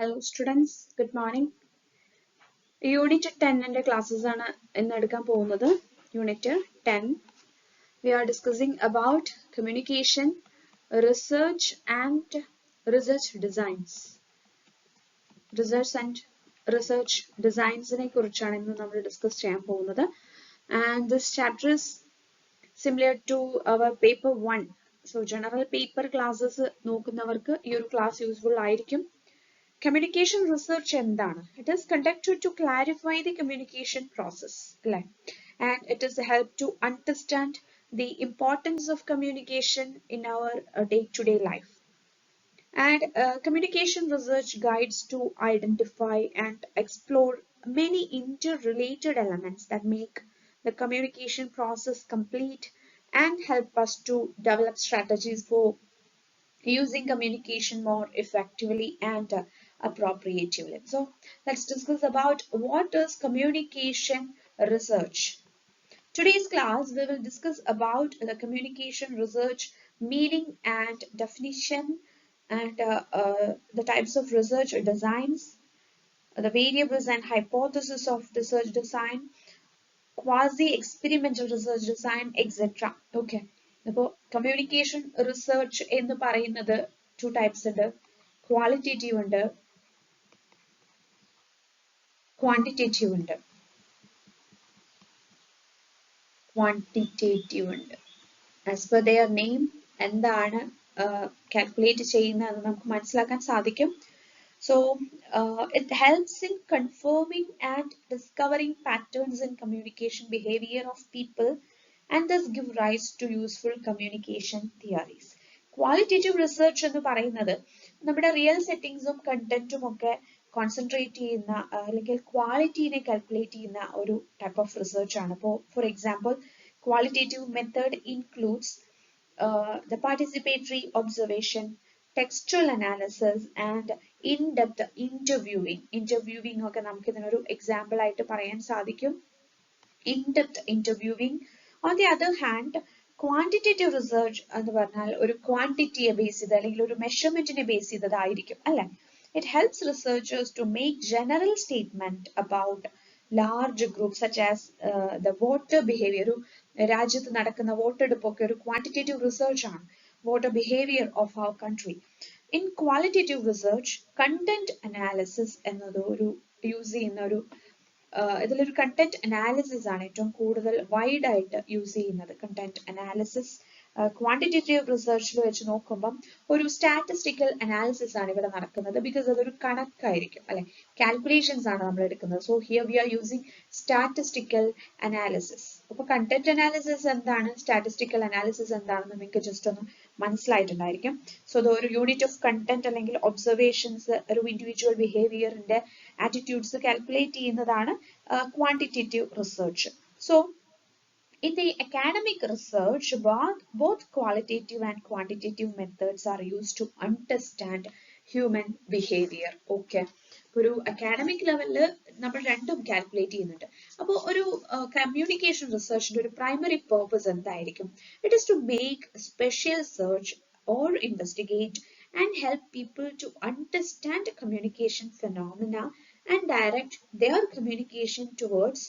Hello students, good morning. Unit 10 and classes are in Unit 10. We are discussing about communication, research and research designs. Research and research designs in a discuss and this chapter is similar to our paper 1. So general paper classes your class useful ആയിരിക്കും. Communication research endana. It is conducted to clarify the communication process, and it is help to understand the importance of communication in our day-to-day life. And communication research guides to identify and explore many interrelated elements that make the communication process complete and help us to develop strategies for using communication more effectively and appropriately. So let's discuss about what is communication research. Today's class we will discuss about the communication research meaning and definition and the types of research designs, the variables and hypotheses of research design, quasi-experimental research design, etc. Okay. Now, communication research in the two types under qualitative and quantitative under quantitative under. As per their name, എന്താണ് calculate ചെയ്യുന്നത് നമുക്ക് മനസ്സിലാക്കാൻ സാധിക്കും. So it helps in confirming and discovering patterns in communication behavior of people and thus give rise to useful communication theories. Qualitative research എന്ന് പറയുന്നത് നമ്മുടെ real സെറ്റിംഗ്സും കണ്ടന്റും ഒക്കെ concentrate ചെയ്യുന്ന അല്ലെങ്കിൽ ക്വാളിറ്റിനെ കാൽക്കുലേറ്റ് ചെയ്യുന്ന ഒരു ടൈപ്പ് ഓഫ് റിസർച്ച് ആണ്. അപ്പോൾ for example qualitative method includes the participatory observation, textual analysis and in-depth interviewing. Interviewing ഒക്കെ നമുക്ക് ഇതിനൊരു എക്സാമ്പിൾ ആയിട്ട് പറയാൻ സാധിക്കും. In-depth interviewing. On the other hand, quantitative research എന്ന് പറഞ്ഞാൽ ഒരു ക്വാണ്ടിറ്റിയെ ബേസ് ചെയ്ത് അല്ലെങ്കിൽ ഒരു മെഷർമെന്റിനെ ബേസ് ചെയ്തതായിരിക്കും അല്ലെ. It helps researchers to make general statement about large groups such as the voter behavior. രാജ്യത്ത് നടക്കുന്ന വോട്ടെടുപ്പൊക്കെ ഒരു quantitative research ആണ്. Voter behavior of our country. In qualitative research, content analysis എന്നത് ഒരു യൂസ് ചെയ്യുന്ന ഒരു ഇതിലൊരു കണ്ടന്റ് അനാലിസിസ് ആണ് ഏറ്റവും കൂടുതൽ വൈഡ് ആയിട്ട് യൂസ് ചെയ്യുന്നത്. കണ്ടന്റ് അനാലിസിസ് ക്വാണ്ടിറ്റേറ്റീവ് റിസർച്ചിൽ വെച്ച് നോക്കുമ്പം ഒരു സ്റ്റാറ്റിസ്റ്റിക്കൽ അനാലിസിസ് ആണ് ഇവിടെ നടക്കുന്നത്. ബിക്കോസ് അതൊരു കണക്കായിരിക്കും അല്ലെ, കാൽക്കുലേഷൻസ് ആണ് നമ്മൾ എടുക്കുന്നത്. So here we are using statistical analysis. അപ്പൊ കണ്ടന്റ് അനാലിസിസ് എന്താണ്, സ്റ്റാറ്റിസ്റ്റിക്കൽ അനാലിസിസ് എന്താണെന്ന് നിങ്ങൾക്ക് ജസ്റ്റ് ഒന്ന് മനസ്സിലായിട്ടുണ്ടായിരിക്കും. സോ ഇത് ഒരു യൂണിറ്റ് ഓഫ് കണ്ടന്റ് അല്ലെങ്കിൽ ഒബ്സർവേഷൻസ് ഒരു ഇൻഡിവിജ്വൽ ബിഹേവിയറിന്റെ ആറ്റിറ്റ്യൂഡ്സ് കാൽക്കുലേറ്റ് ചെയ്യുന്നതാണ് quantitative research. So in the academic research, both qualitative and quantitative methods are used to understand human behavior. Okay. ഒരു അക്കാഡമിക് ലെവലില് നമ്മൾ രണ്ടും കാൽക്കുലേറ്റ് ചെയ്യുന്നുണ്ട്. അപ്പോൾ ഒരു കമ്മ്യൂണിക്കേഷൻ റിസർച്ചിന്റെ ഒരു പ്രൈമറി പേർപ്പസ് എന്തായിരിക്കും? It is to make special search or investigate and help people to understand communication phenomena and direct their communication towards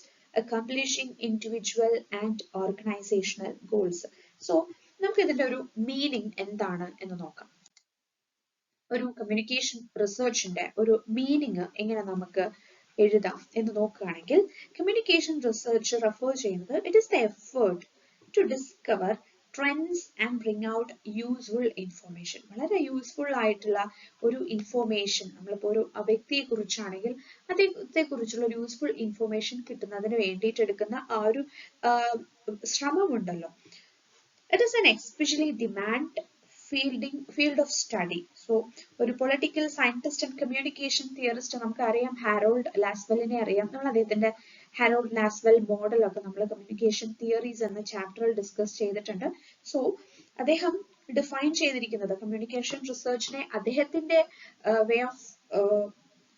accomplishing individual and organizational goals. So നമുക്ക് ഇതിന്റെ ഒരു മീനിങ് എന്താണ് എന്ന് നോക്കാം. ഒരു കമ്മ്യൂണിക്കേഷൻ റിസർച്ചിന്റെ ഒരു മീനിങ് എങ്ങനെ നമുക്ക് എഴുതാം എന്ന് നോക്കുകയാണെങ്കിൽ, കമ്മ്യൂണിക്കേഷൻ റിസർച്ച് റെഫർ ചെയ്യുന്നത് it is the effort to discover trends and bring out useful information. വളരെ യൂസ്ഫുൾ ആയിട്ടുള്ള ഒരു ഇൻഫോർമേഷൻ, നമ്മളിപ്പോൾ ഒരു വ്യക്തിയെ കുറിച്ചാണെങ്കിൽ അദ്ദേഹത്തെക്കുറിച്ചുള്ള ഒരു യൂസ്ഫുൾ ഇൻഫോർമേഷൻ കിട്ടുന്നതിന് വേണ്ടിയിട്ട് എടുക്കുന്ന ആ ഒരു ശ്രമമുണ്ടല്ലോ, it is an especially demand field of study. So ഒരു political scientist and communication theorist നമുക്കറിയാം, ഹാരോൾഡ് ലാസ്വെല്ലിനെ അറിയാം. നമ്മൾ അദ്ദേഹത്തിന്റെ ഹാരോൾഡ് ലാസ്വെൽ മോഡൽ ഒക്കെ നമ്മൾ കമ്മ്യൂണിക്കേഷൻ തിയറീസ് എന്ന ചാപ്റ്ററിൽ ഡിസ്കസ് ചെയ്തിട്ടുണ്ട്. സോ അദ്ദേഹം ഡിഫൈൻ ചെയ്തിരിക്കുന്നത് കമ്മ്യൂണിക്കേഷൻ റിസർച്ചിനെ അദ്ദേഹത്തിന്റെ വേ ഓഫ്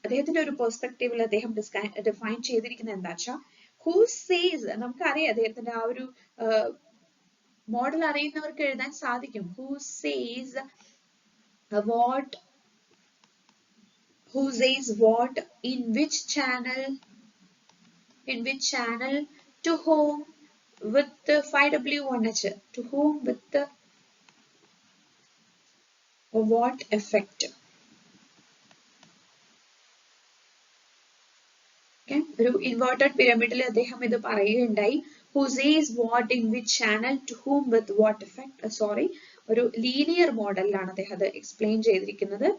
അദ്ദേഹത്തിന്റെ ഒരു പെർസ്പെക്റ്റീവിൽ അദ്ദേഹം ഡിഫൈൻ ചെയ്തിരിക്കുന്നത് എന്താ വെച്ചാൽ, ഹൂ സേസ്, നമുക്കറിയാം അദ്ദേഹത്തിന്റെ ആ ഒരു മോഡൽ അറിയുന്നവർക്ക് എഴുതാൻ സാധിക്കും. Who who says what, in which channel, to whom, with the 5W1H, to whom, with the what effect. Okay, ഒരു ഇൻവേർട്ടഡ് പിരമിഡിൽ അദ്ദേഹം ഇത് പറയുകയുണ്ടായി. Who says what in which channel to whom with what effect. Sorry, ഒരു linear മോഡലിലാണ് അദ്ദേഹം അത് explain ചെയ്തിരിക്കുന്നത്.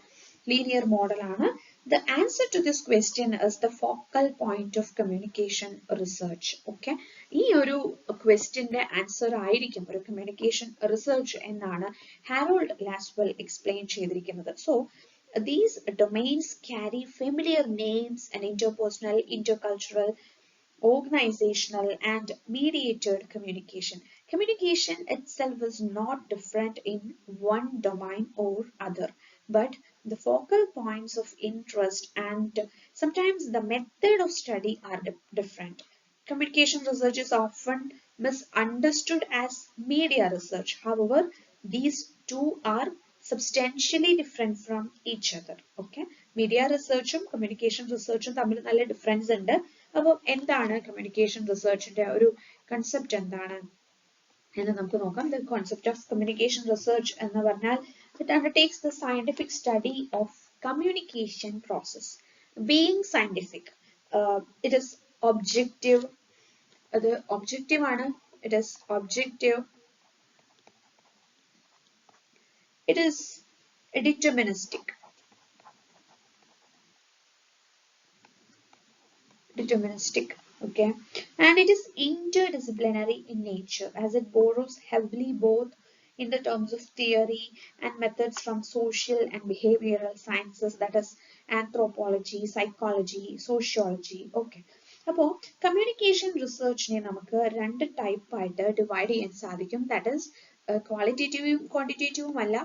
Linear മോഡലാണ്. The answer to this question is the focal point of communication research. Okay, ഈ ഒരു ക്വസ്റ്റ്യന്റെ ആൻസർ ആയിരിക്കും ഒരു കമ്മ്യൂണിക്കേഷൻ റിസർച്ച് എന്നാണ് ഹാരോൾഡ് ലാസ്വെൽ എക്സ്പ്ലെയിൻ ചെയ്തിരിക്കുന്നത്. So these domains carry familiar names and interpersonal, intercultural, organizational, and mediated communication. Communication itself is not different in one domain or other, but the focal points of interest and sometimes the method of study are different. Communication research is often misunderstood as media research. However, these two are substantially different from each other. Okay, media research ഉം communication research ഉം തമ്മിൽ നല്ല difference ഉണ്ട്. അപ്പോൾ എന്താണ് communication research ന്റെ ഒരു concept എന്താണ് എന്ന് നമുക്ക് നോക്കാം. The concept of communication research എന്ന് പറഞ്ഞാൽ it undertakes the scientific study of communication process. Being scientific, it is objective. അത് objective ആണ്. It is objective. It is deterministic. Okay, and it is interdisciplinary in nature as it borrows heavily both in the terms of theory and methods from social and behavioral sciences, that is anthropology, psychology, sociology. Okay, അപ്പോൾ communication റിസർച്ചിനെ നമുക്ക് രണ്ട് type ആയിട്ട് divide ചെയ്യാൻ സാധിക്കും. That is ക്വാളിറ്റേറ്റീവും ക്വാണ്ടിറ്റേറ്റീവും അല്ല,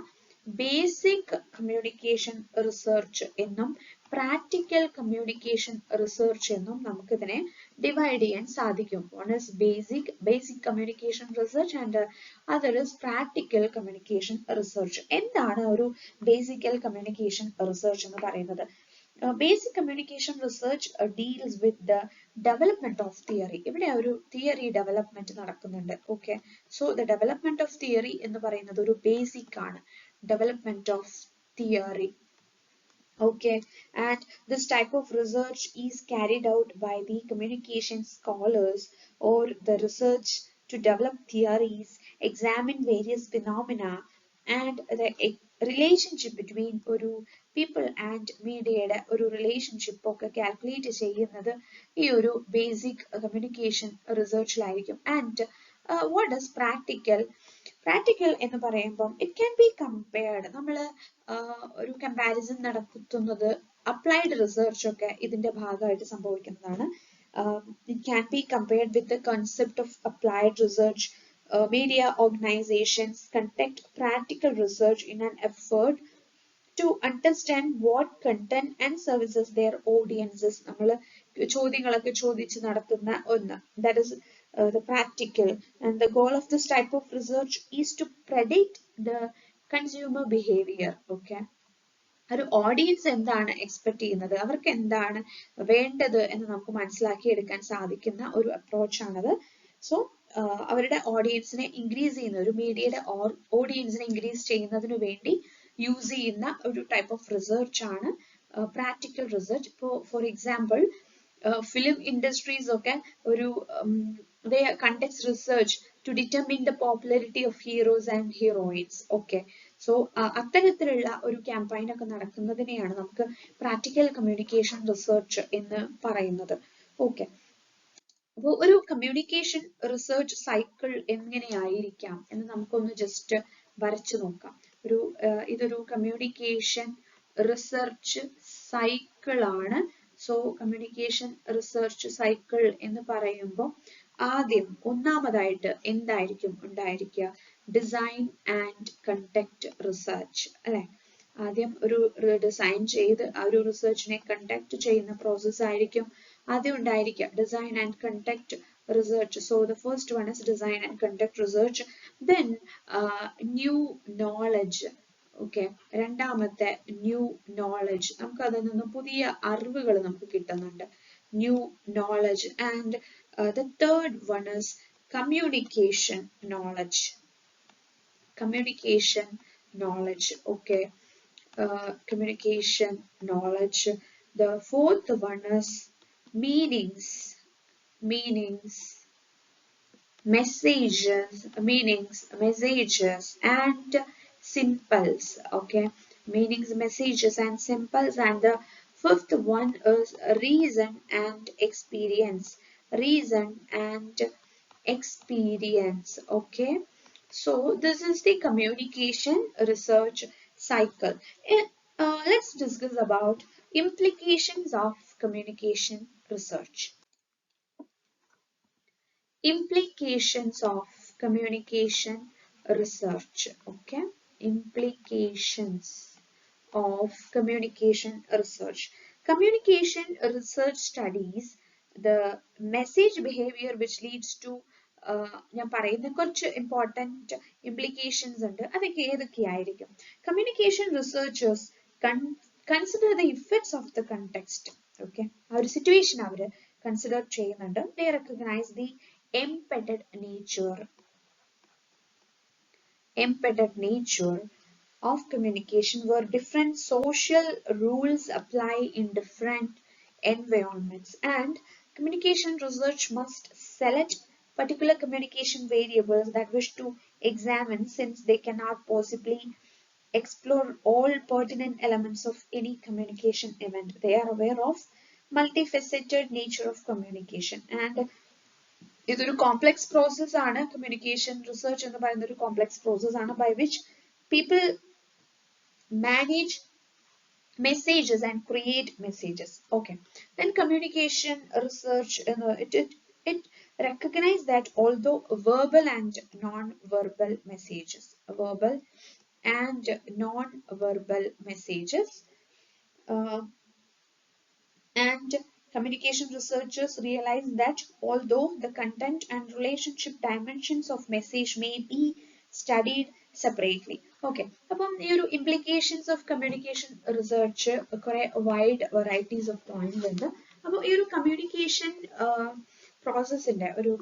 basic communication research എന്നും practical communication research എന്നും നമുക്ക് ഇതിനെ ഡിവൈഡ് ചെയ്യാൻ സാധിക്കും. One is basic communication research and other is practical communication research. എന്താണ് ഒരു ബേസിക്കൽ കമ്മ്യൂണിക്കേഷൻ റിസർച്ച് എന്ന് പറയുന്നത്? Basic communication research deals with the development of theory. ഇവിടെ ഒരു തിയറി ഡെവലപ്മെന്റ് നടക്കുന്നുണ്ട്. Okay, so the development of theory എന്ന് പറയുന്നത് ഒരു ബേസിക് ആണ്. Development of theory. Okay, and this type of research is carried out by the communication scholars or the research to develop theories, examine various phenomena, and the relationship between ഒരു people and media ഒരു relationship ഒക്കെ calculate ചെയ്യുന്നത് ഈ ഒരു basic communication റിസർച്ചിലായിരിക്കും. And what is practical? Practical എന്ന് പറയുമ്പം it can be compared. നമ്മൾ ഒരു കമ്പാരിസൺ നടത്തുന്നത് അപ്ലൈഡ് റിസർച്ച് ഒക്കെ ഇതിന്റെ ഭാഗമായിട്ട് സംഭവിക്കുന്നതാണ്. It can be compared with the concept of applied research. Media organizations conduct practical research in an effort to understand what content and services their audiences. നമ്മൾ ചോദ്യങ്ങളൊക്കെ ചോദിച്ച് നടത്തുന്ന ഒന്ന്. That is the practical, and the goal of this type of research is to predict the consumer behavior. Okay, ഒരു audience എന്താണ് expect ചെയ്യുന്നത്, അവർക്ക് എന്താണ് വേണ്ടത് എന്ന് നമുക്ക് മനസ്സിലാക്കിയെടുക്കാൻ സാധിക്കുന്ന ഒരു അപ്രോച്ചാണത്. സോ അവരുടെ ഓഡിയൻസിനെ ഇൻക്രീസ് ചെയ്യുന്ന, ഒരു മീഡിയയുടെ ഓഡിയൻസിനെ ഇൻക്രീസ് ചെയ്യുന്നതിന് വേണ്ടി യൂസ് ചെയ്യുന്ന ഒരു ടൈപ്പ് ഓഫ് റിസർച്ച് ആണ് പ്രാക്ടിക്കൽ റിസർച്ച്. ഇപ്പോൾ ഫോർ എക്സാമ്പിൾ ഫിലിം ഇൻഡസ്ട്രീസ് ഒക്കെ ഒരു they conduct research to determine the popularity of heroes and heroines. Okay, so അത്തരത്തിലുള്ള ഒരു ക്യാമ്പയിൻ ഒക്കെ നടക്കുന്നതിനെയാണ് നമുക്ക് പ്രാക്ടിക്കൽ കമ്മ്യൂണിക്കേഷൻ റിസർച്ച് എന്ന് പറയുന്നത്. ഓക്കെ, അപ്പോൾ ഒരു കമ്മ്യൂണിക്കേഷൻ റിസർച്ച് സൈക്കിൾ എങ്ങനെയായിരിക്കാം എന്ന് നമുക്കൊന്ന് ജസ്റ്റ് വരച്ചു നോക്കാം. ഇതൊരു കമ്മ്യൂണിക്കേഷൻ റിസർച്ച് സൈക്കിൾ ആണ്. സോ കമ്മ്യൂണിക്കേഷൻ റിസർച്ച് സൈക്കിൾ എന്ന് പറയുമ്പോൾ ആദ്യം ഒന്നാമതായിട്ട് എന്തായിരിക്കും ഉണ്ടായിരിക്കുക? ഡിസൈൻ ആൻഡ് കണ്ടക്ട് റിസർച്ച് അല്ലെ. ആദ്യം ഒരു ഡിസൈൻ ചെയ്ത് ആ ഒരു റിസർച്ചിനെ കണ്ടക്ട് ചെയ്യുന്ന പ്രോസസ് ആയിരിക്കും ആദ്യം ഉണ്ടായിരിക്കുക. Design and conduct research. So the first one is design and conduct research. Then new knowledge. Okay, രണ്ടാമത്തെ ന്യൂ നോളജ്, നമുക്ക് അതിൽ നിന്ന് പുതിയ അറിവുകൾ നമുക്ക് കിട്ടുന്നുണ്ട്. New knowledge. And the third one is communication knowledge. Communication knowledge. Okay, communication knowledge. The fourth one is meanings. Meanings, messages, and simples. Okay, meanings, messages, and simples. And the fifth one is reason and experience. Reason and experience. Okay, so this is the communication research cycle. Let's discuss about implications of communication research. Implications of communication research. Okay, implications of communication research. Communication research studies the message behavior which leads to ഞാൻ പറയുന്ന കുറച്ച് important implications ഉണ്ട്. അതൊക്കെ ഏതൊക്കെയായിരിക്കും? Communication researchers consider the effects of the context. Okay, ആ ഒരു situation അവർ consider ചെയ്യുന്നുണ്ട്. They recognise the embedded nature of communication, where different social rules apply in different environments, and communication research must select particular communication variables that wish to examine, since they cannot possibly explore all pertinent elements of any communication event. They are aware of multifaceted nature of communication, and ഇതൊരു complex process ആണ്. Communication research എന്ന് പറയുന്ന ഒരു complex process ആണ് by which people manage messages and create messages. Okay, then communication research, it recognize that although verbal and non-verbal messages, and communication researchers realize that although the content and relationship dimensions of message may be studied separately. Okay, അപ്പം ഈ ഒരു implications of communication research കുറെ wide varieties of points ഉണ്ട്. അപ്പോൾ ഈ ഒരു communication പ്രോസസ്സിന്റെ ഒരു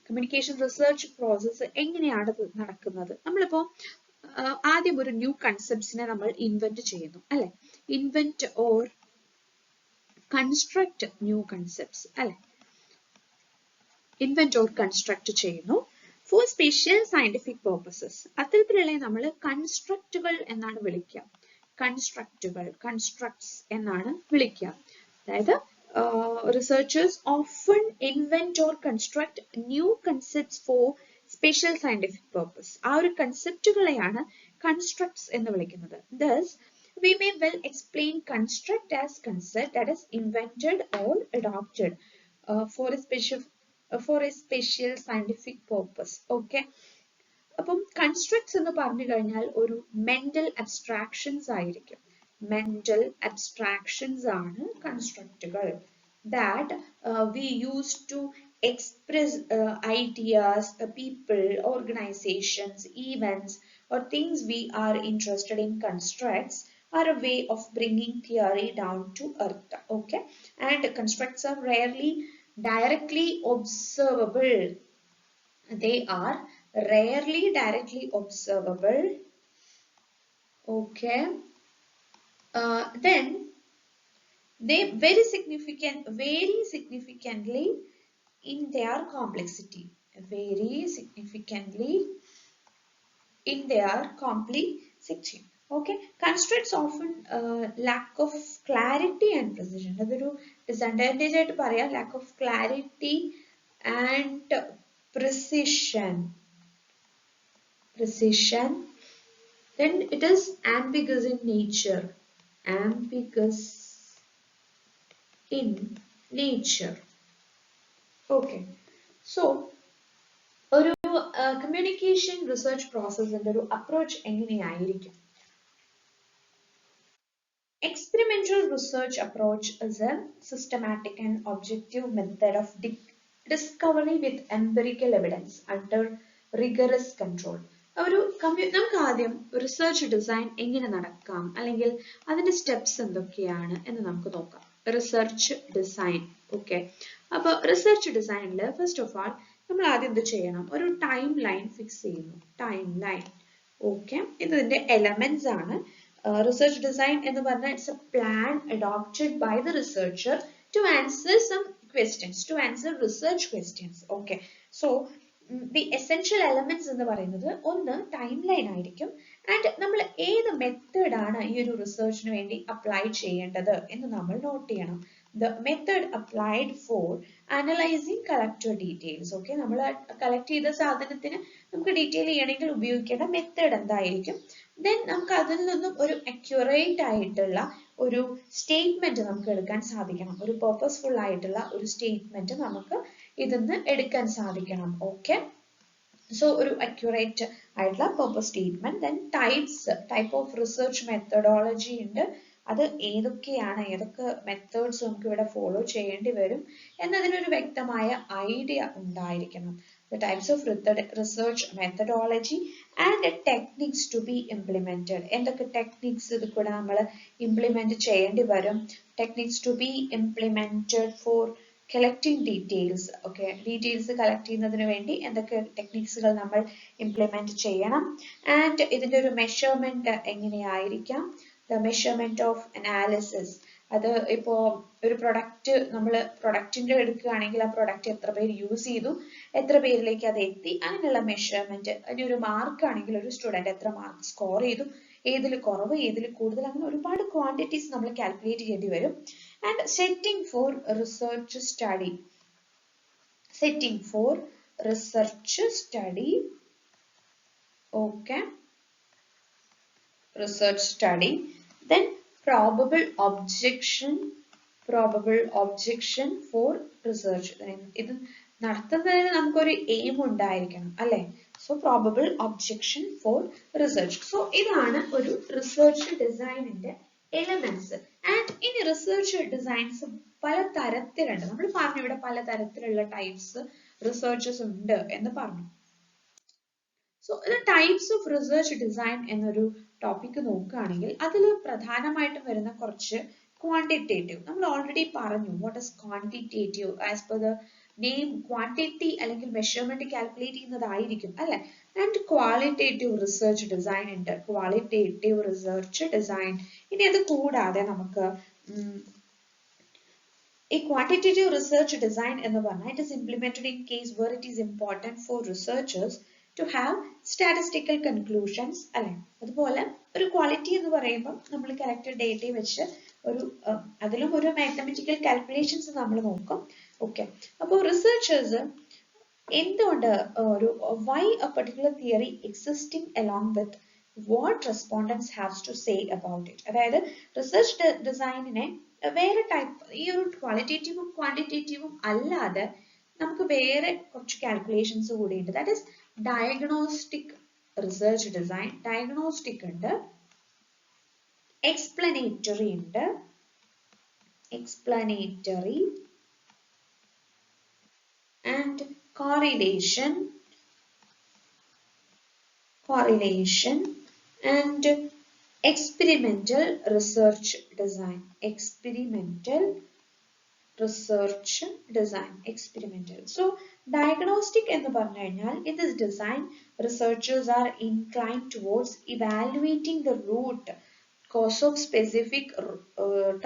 communication research process എങ്ങനെയാണ് നടക്കുന്നത്? നമ്മളിപ്പോൾ ആദ്യം ഒരു ന്യൂ കൺസെപ്റ്റ്സിനെ നമ്മൾ ഇൻവെന്റ് ചെയ്യുന്നു, അല്ലെ? Invent or construct new concepts, അല്ലെ? invent or construct ചെയ്യുന്നു for special scientific purposes. അത്തരത്തിലുള്ള നമ്മൾ കൺസ്ട്രക്റ്റുകൾ എന്നാണ് വിളിക്കുക. constructs എന്നാണ് വിളിക്കുക. അതായത് researchers often invent or construct new concepts for special scientific purpose. ആ ഒരു കൺസെപ്റ്റുകളെയാണ് constructs എന്ന് വിളിക്കുന്നത്. Thus we may well explain construct as concept that is invented or adopted for a special scientific purpose. Okay, അപ്പം constructs എന്ന് പറഞ്ഞു കഴിഞ്ഞാൽ ഒരു mental abstractions ആയിരിക്കും. mental abstractions ആണ് constructകൾ that we use to express ideas, people, organizations, events, or things we are interested in. Constructs are a way of bringing theory down to earth. Okay, and constructs are rarely directly observable. They are rarely directly observable. Okay, then they vary significantly in their complexity. Okay, constructs often lack of clarity and precision. അതൊരു disadvantage ആയിട്ട് പറയാം, lack of clarity and precision. Then it is ambiguous in nature. Okay, so ഒരു communication research process ഒരു approach എങ്ങനെയായിരിക്കും? Experimental research approach is a systematic and objective method of discovery with empirical evidence under rigorous control. നമുക്ക് ആദ്യം research design എങ്ങനെ നടക്കാം അല്ലെങ്കിൽ അതിന്റെ steps എന്തൊക്കെയാണ് എന്ന് നമുക്ക് നോക്കാം. Research design. ഓക്കെ, അപ്പോൾ റിസർച്ച് ഡിസൈനിൽ ഫസ്റ്റ് ഓഫ് ആൾ നമ്മൾ ആദ്യം എന്ത് ചെയ്യണം, ഒരു ടൈം ലൈൻ ഫിക്സ് ചെയ്യുന്നു. Time line. ഓക്കെ, ഇതിന്റെ എലമെന്റ്സ് ആണ്. റിസർച്ച് ഡിസൈൻ എന്ന് പറഞ്ഞാൽ it's a plan adopted by the researcher to answer some questions, to answer research questions. Okay, so the essential elements എന്ന് പറയുന്നത് ഒന്ന് ടൈം ലൈൻ ആയിരിക്കും, and നമ്മൾ ഏത് മെത്തേഡ് ആണ് ഈ ഒരു റിസർച്ചിന് വേണ്ടി അപ്ലൈ ചെയ്യേണ്ടത് എന്ന് നമ്മൾ നോട്ട് ചെയ്യണം. The method applied for analyzing collected details. Okay, നമ്മൾ കളക്ട് ചെയ്ത സാധനത്തിന് നമുക്ക് ഡീറ്റെയിൽ ചെയ്യണമെങ്കിൽ ഉപയോഗിക്കേണ്ട മെത്തേഡ് എന്തായിരിക്കും. ദെൻ നമുക്ക് അതിൽ നിന്നും ഒരു അക്യുറേറ്റ് ആയിട്ടുള്ള ഒരു സ്റ്റേറ്റ്മെന്റ് നമുക്ക് എടുക്കാൻ സാധിക്കണം. ഒരു പർപ്പസ്ഫുൾ ആയിട്ടുള്ള ഒരു സ്റ്റേറ്റ്മെന്റ് നമുക്ക് ഇതിന്ന് എടുക്കാൻ സാധിക്കണം. ഓക്കെ, സോ ഒരു അക്യുറേറ്റ് ആയിട്ടുള്ള purpose statement. Then type of research methodology ഉണ്ട്. അത് ഏതൊക്കെയാണ്, ഏതൊക്കെ മെത്തേഡ്സ് നമുക്ക് ഇവിടെ ഫോളോ ചെയ്യേണ്ടി വരും എന്നതിനൊരു വ്യക്തമായ ഐഡിയ ഉണ്ടായിരിക്കണം. The types of research methodology and techniques to be implemented. എന്തൊക്കെ ടെക്നിക്സ് ഇത് കൂടെ നമ്മൾ ഇംപ്ലിമെന്റ് ചെയ്യേണ്ടി വരും. Techniques to be implemented for collecting details. Okay, details collect ചെയ്യുന്നതിന് വേണ്ടി എന്തൊക്കെ ടെക്നിക്സുകൾ നമ്മൾ ഇംപ്ലിമെന്റ് ചെയ്യണം. ആൻഡ് ഇതിന്റെ ഒരു measurement എങ്ങനെയായിരിക്കാം. The measurement of analysis. അത് ഇപ്പോൾ ഒരു പ്രൊഡക്റ്റ് നമ്മൾ പ്രൊഡക്റ്റിന്റെ എടുക്കുകയാണെങ്കിൽ ആ പ്രൊഡക്റ്റ് എത്ര പേര് യൂസ് ചെയ്തു, എത്ര പേരിലേക്ക് അത് എത്തി, അങ്ങനെയുള്ള മെഷർമെന്റ്. അതിന് ഒരു മാർക്ക് ആണെങ്കിൽ ഒരു സ്റ്റുഡന്റ് എത്ര മാർക്ക് സ്കോർ ചെയ്തു, ഏതിൽ കുറവ് ഏതിൽ കൂടുതൽ, അങ്ങനെ ഒരുപാട് ക്വാണ്ടിറ്റീസ് നമ്മൾ കാൽക്കുലേറ്റ് ചെയ്യേണ്ടി വരും. And setting for research study. Setting for research study. Okay, research study. Then probable objection for research. ഇത് നടത്തുന്നതിന് നമുക്കൊരു എയിം ഉണ്ടായിരിക്കണം അല്ലെ. So probable objection for research. So ഇതാണ് ഒരു റിസർച്ച് ഡിസൈനിന്റെ എലമെന്റ്സ്. ആൻഡ് ഇനി റിസർച്ച് ഡിസൈൻസ് പല തരത്തിലുണ്ട്. നമ്മൾ പറഞ്ഞു ഇവിടെ പല തരത്തിലുള്ള ടൈപ്സ് റിസർച്ചസ് ഉണ്ട് എന്ന് പറഞ്ഞു. സോ ഇത് ടൈപ്സ് ഓഫ് റിസർച്ച് ഡിസൈൻ എന്നൊരു ടോപ്പിക് നോക്കുകയാണെങ്കിൽ അതിൽ പ്രധാനമായിട്ടും വരുന്ന കുറച്ച് ക്വാണ്ടിറ്റേറ്റീവ്. നമ്മൾ ഓൾറെഡി പറഞ്ഞു what is quantitative. As per the name quantity അല്ലെങ്കിൽ മെഷർമെന്റ് കാൽക്കുലേറ്റ് ചെയ്യുന്നതായിരിക്കും അല്ലെ. ആൻഡ് ക്വാളിറ്റേറ്റീവ് റിസർച്ച് ഡിസൈൻ ഉണ്ട്. Qualitative research design. ഇനി അത് കൂടാതെ നമുക്ക് ഈ quantitative research design എന്ന് പറഞ്ഞാൽ it is implemented in case where it is important for researchers to have statistical conclusions അല്ലെ. അതുപോലെ ഒരു ക്വാളിറ്റി എന്ന് പറയുമ്പോൾ നമ്മൾ കളക്റ്റഡ് ഡേറ്റ വെച്ച് ഒരു അതിലും ഒരു മാത്തമാറ്റിക്കൽ കാൽക്കുലേഷൻസ് നമ്മൾ നോക്കും. ഓക്കെ, അപ്പോൾ റിസർച്ചേഴ്സ് എന്തുകൊണ്ട് ഒരു why a particular theory existing along with what respondents has to say about it. അതായത് റിസർച്ച് ഡിസൈനിനെ വേറെ ടൈപ്പ്, ഈ ഒരു ക്വാളിറ്റേറ്റീവും ക്വാണ്ടിറ്റേറ്റീവും അല്ലാതെ നമുക്ക് വേറെ കുറച്ച് കാൽക്കുലേഷൻസ് കൂടി ഉണ്ട്. That is diagnostic research design. Diagnostic ഉണ്ട്, എക്സ്പ്ലനേറ്ററി ഉണ്ട്, explanatory and correlation and experimental research design. Experimental research design. Experimental. So diagnostic എന്ന് പറഞ്ഞു കഴിഞ്ഞാൽ in this design researchers are inclined towards evaluating the root cause of specific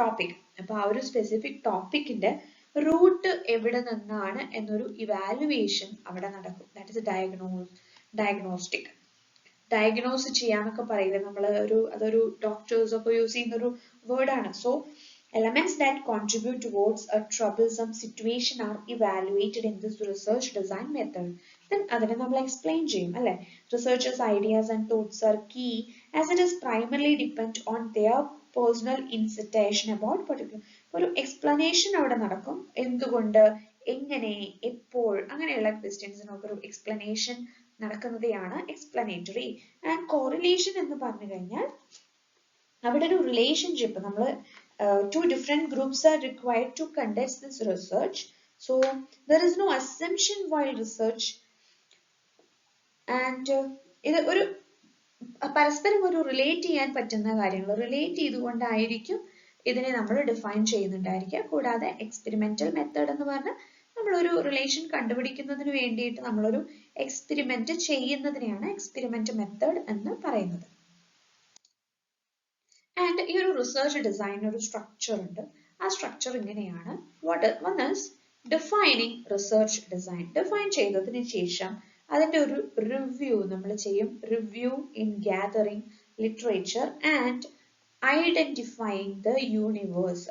topic. അപ്പോൾ ആ ഒരു specific ടോപ്പിക്കിന്റെ root എവിടെ നിന്നാണ് എന്നൊരു ഇവാലുവേഷൻ അവിടെ നടക്കും. That is diagnostic. ഡയഗ്നോസ് ചെയ്യാന്നൊക്കെ പറയില്ലേ നമ്മൾ, അതൊരു ഡോക്ടേഴ്സ് ഒക്കെ യൂസ് ചെയ്യുന്ന ഒരു വേർഡാണ്. So elements that contribute towards a troublesome situation are evaluated in this research design method. Then അതിനെ നമ്മൾ explain ചെയ്യും അല്ലെ. Researchers' ideas and thoughts are key as it is primarily depend on their personal incitation about particular. ഒരു explanation അവിടെ നടക്കും. എന്തുകൊണ്ട്, എങ്ങനെ, എപ്പോൾ, അങ്ങനെയുള്ള ക്വസ്റ്റ്യൻസിനൊക്കെ ഒരു explanation നടക്കുന്നതാണ് explanatory. And correlation എന്ന് പറഞ്ഞു കഴിഞ്ഞാൽ അവിടെ ഒരു റിലേഷൻഷിപ്പ്, നമ്മൾ two different groups are required to conduct this research. So there is no assumption while research, and ഇത് ഒരു പരസ്പരം ഒരു റിലേറ്റ് ചെയ്യാൻ പറ്റുന്ന കാര്യങ്ങൾ റിലേറ്റ് ചെയ്തുകൊണ്ടായിരിക്കും ഇതിനെ നമ്മൾ ഡിഫൈൻ ചെയ്യുന്നുണ്ടായിരിക്കുക. കൂടാതെ എക്സ്പെരിമെന്റൽ മെത്തേഡ് എന്ന് പറഞ്ഞാൽ നമ്മളൊരു റിലേഷൻ കണ്ടുപിടിക്കുന്നതിന് വേണ്ടിയിട്ട് നമ്മളൊരു എക്സ്പെരിമെന്റ് ചെയ്യുന്നതിനെയാണ് എക്സ്പെരിമെന്റ് മെത്തേഡ് എന്ന് പറയുന്നത്. ആൻഡ് ഈ ഒരു റിസർച്ച് ഡിസൈൻ ഒരു സ്ട്രക്ചർ ഉണ്ട്. ആ സ്ട്രക്ചർ ഇങ്ങനെയാണ്. One is defining research design. Define ചെയ്തതിന് ശേഷം അതിന്റെ ഒരു റിവ്യൂ നമ്മൾ ചെയ്യും. Review in gathering literature and identifying the universe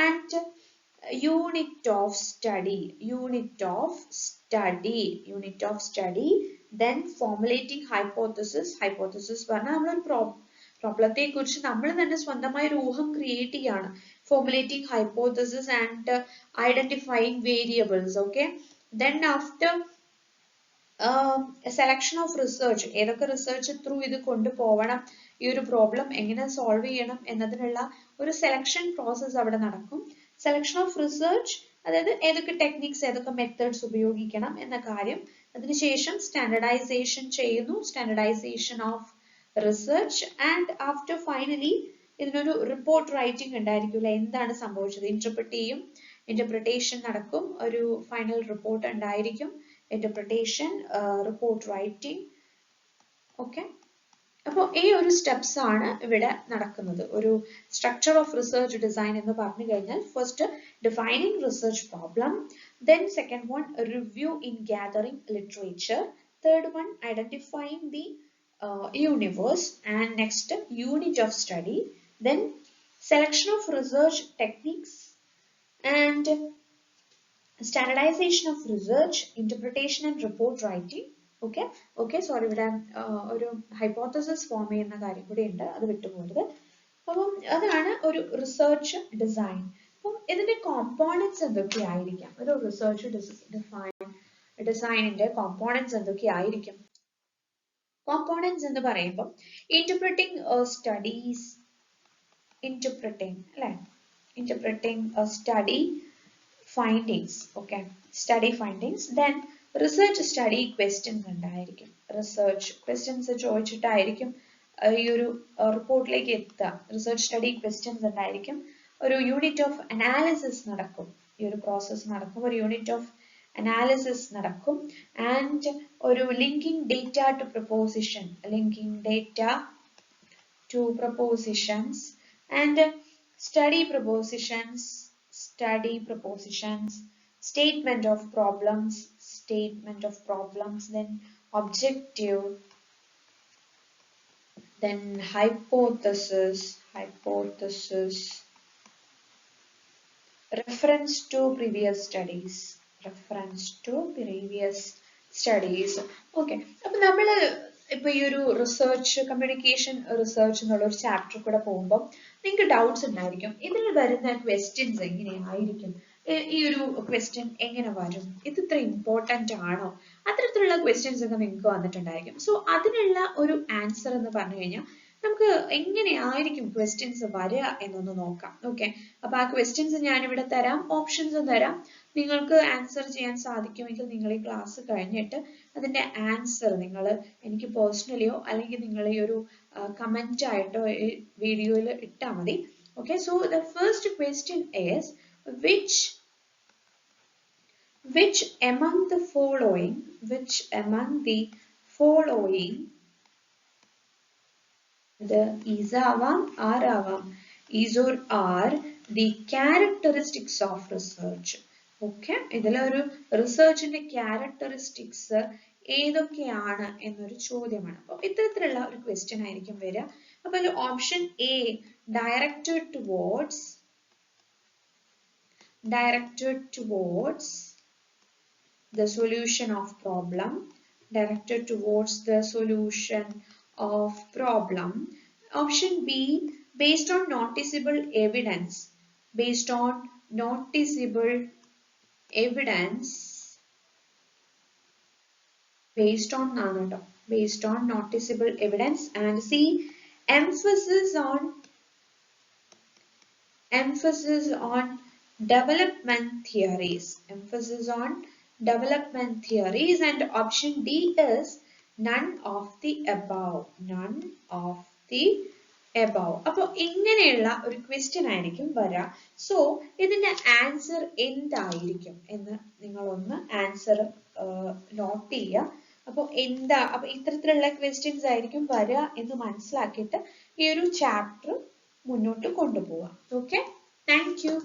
and unit of study, then formulating hypothesis പറഞ്ഞാൽ നമ്മളൊരു പ്രോബ്ലത്തെ കുറിച്ച് നമ്മൾ തന്നെ സ്വന്തമായി ഒരു ഊഹം ക്രിയേറ്റ് ചെയ്യാണ്. formulating hypothesis and identifying variables. Okay, then after selection of research, ഏതൊക്കെ റിസർച്ച് ത്രൂ ഇത് കൊണ്ടുപോകണം, ഈ ഒരു പ്രോബ്ലം എങ്ങനെ സോൾവ് ചെയ്യണം എന്നതിനുള്ള ഒരു സെലക്ഷൻ പ്രോസസ് അവിടെ നടക്കും. സെലക്ഷൻ ഓഫ് റിസർച്ച്, അതായത് ഏതൊക്കെ ടെക്നിക്സ് ഏതൊക്കെ മെത്തേഡ്സ് ഉപയോഗിക്കണം എന്ന കാര്യം. അതിനുശേഷം സ്റ്റാൻഡർഡൈസേഷൻ ചെയ്യുന്നു, standardisation of research. And after finally ഇതിനൊരു റിപ്പോർട്ട് റൈറ്റിംഗ് ഉണ്ടായിരിക്കില്ല. എന്താണ് സംഭവിച്ചത് ഇന്റർപ്രറ്റ് ചെയ്യും, ഇന്റർപ്രിട്ടേഷൻ നടക്കും, ഒരു ഫൈനൽ റിപ്പോർട്ട് ഉണ്ടായിരിക്കും. Interpretation, report writing. Okay, അപ്പോൾ ഈ ഒരു സ്റ്റെപ്സ് ആണ് ഇവിടെ നടക്കുന്നത്. ഒരു സ്ട്രക്ചർ ഓഫ് റിസർച്ച് ഡിസൈൻ എന്ന് പറഞ്ഞു കഴിഞ്ഞാൽ first defining research problem, then second one review in gathering literature, third one identifying the universe, and next unit of study, then selection of research techniques and standardization of research, interpretation and report writing. Okay, sorry, ഇവിടെ ഒരു hypothesis form ചെയ്യുന്ന കാര്യം കൂടി ഉണ്ട്, അത് വിട്ടുപോകരുത്. അപ്പം അതാണ് ഒരു റിസർച്ച് ഡിസൈൻ. അപ്പം ഇതിന്റെ കോമ്പോണൻസ് എന്തൊക്കെയായിരിക്കാം? ഒരു റിസർച്ച് ഡിസൈനിന്റെ കോമ്പോണൻസ് എന്തൊക്കെയായിരിക്കും? കോമ്പോണൻസ് എന്ന് പറയുമ്പോൾ interpreting studies, interpreting study findings. Okay, study findings, then research study questions ഉണ്ടായിരിക്കും. research questions ചോദിച്ചിട്ടായിരിക്കും ഈ ഒരു റിപ്പോർട്ടിലേക്ക് എത്തുക. research study questions ഉണ്ടായിരിക്കും. ഒരു യൂണിറ്റ് ഓഫ് അനാലിസിസ് നടക്കും, ഈ ഒരു പ്രോസസ് നടക്കും, ഒരു യൂണിറ്റ് ഓഫ് അനാലിസിസ് നടക്കും. ആൻഡ് ഒരു linking data to proposition, and study propositions, statement of problems, then objective, then hypothesis, reference to previous studies. Okay, അപ്പോൾ നമ്മൾ ഇപ്പൊ ഈ ഒരു റിസർച്ച്, കമ്മ്യൂണിക്കേഷൻ റിസർച്ച് എന്നുള്ള ഒരു ചാപ്റ്റർ കൂടെ പോകുമ്പോൾ നിങ്ങൾക്ക് ഡൗട്ട്സ് ഉണ്ടായിരിക്കും, ഇതിൽ വരുന്ന ക്വസ്റ്റ്യൻസ് എങ്ങനെയായിരിക്കും, ഈ ഒരു ക്വസ്റ്റ്യൻ എങ്ങനെ വരും, ഇത് ഇത്ര ഇമ്പോർട്ടന്റ് ആണോ, അത്തരത്തിലുള്ള ക്വസ്റ്റ്യൻസ് ഒക്കെ നിങ്ങൾക്ക് വന്നിട്ടുണ്ടായിരിക്കും. സോ അതിനുള്ള ഒരു ആൻസർ എന്ന് പറഞ്ഞു കഴിഞ്ഞാൽ നമുക്ക് എങ്ങനെയായിരിക്കും ക്വസ്റ്റ്യൻസ് വരിക എന്നൊന്ന് നോക്കാം. ഓക്കെ, അപ്പൊ ആ ക്വസ്റ്റ്യൻസ് ഞാനിവിടെ തരാം, ഓപ്ഷൻസും തരാം. നിങ്ങൾക്ക് ആൻസർ ചെയ്യാൻ സാധിക്കുമെങ്കിൽ നിങ്ങൾ ഈ ക്ലാസ് കഴിഞ്ഞിട്ട് അതിന്റെ ആൻസർ നിങ്ങൾ എനിക്ക് പേഴ്സണലിയോ അല്ലെങ്കിൽ നിങ്ങൾ ഈ ഒരു കമന്റ് ആയിട്ടോ ഈ വീഡിയോയിൽ ഇട്ടാൽ മതി. Okay, so the first question is which among the following the is ആവാം, are the characteristics of research. Okay, ഇതിലൊരു റിസർച്ചിന്റെ ക്യാരക്ടറിസ്റ്റിക്സ് ഏതൊക്കെയാണ് എന്നൊരു ചോദ്യമാണ്. അപ്പൊ ഇത്തരത്തിലുള്ള ഒരു ക്വസ്റ്റ്യൻ ആയിരിക്കും വരിക. അപ്പൊ option A directed towards the solution of problem, Option B, based on noticeable evidence, based on noticeable evidence. And C, emphasis on development theories. development theories, and option D is none of the above. None of the above. അപ്പോൾ ഇങ്ങനെയുള്ള ഒരു question ആയിരിക്കും വരാം. So ഇതിന്റെ answer എന്തായിരിക്കും എന്ന് നിങ്ങളൊന്ന് answer not ചെയ്യുക. അപ്പോൾ എന്താ, അപ്പൊ ഇത്തരത്തിലുള്ള ക്വസ്റ്റ്യൻസ് ആയിരിക്കും വരിക എന്ന് മനസ്സിലാക്കിയിട്ട് ഈ ഒരു ചാപ്റ്റർ മുന്നോട്ട് കൊണ്ടുപോവാം. Okay, thank you.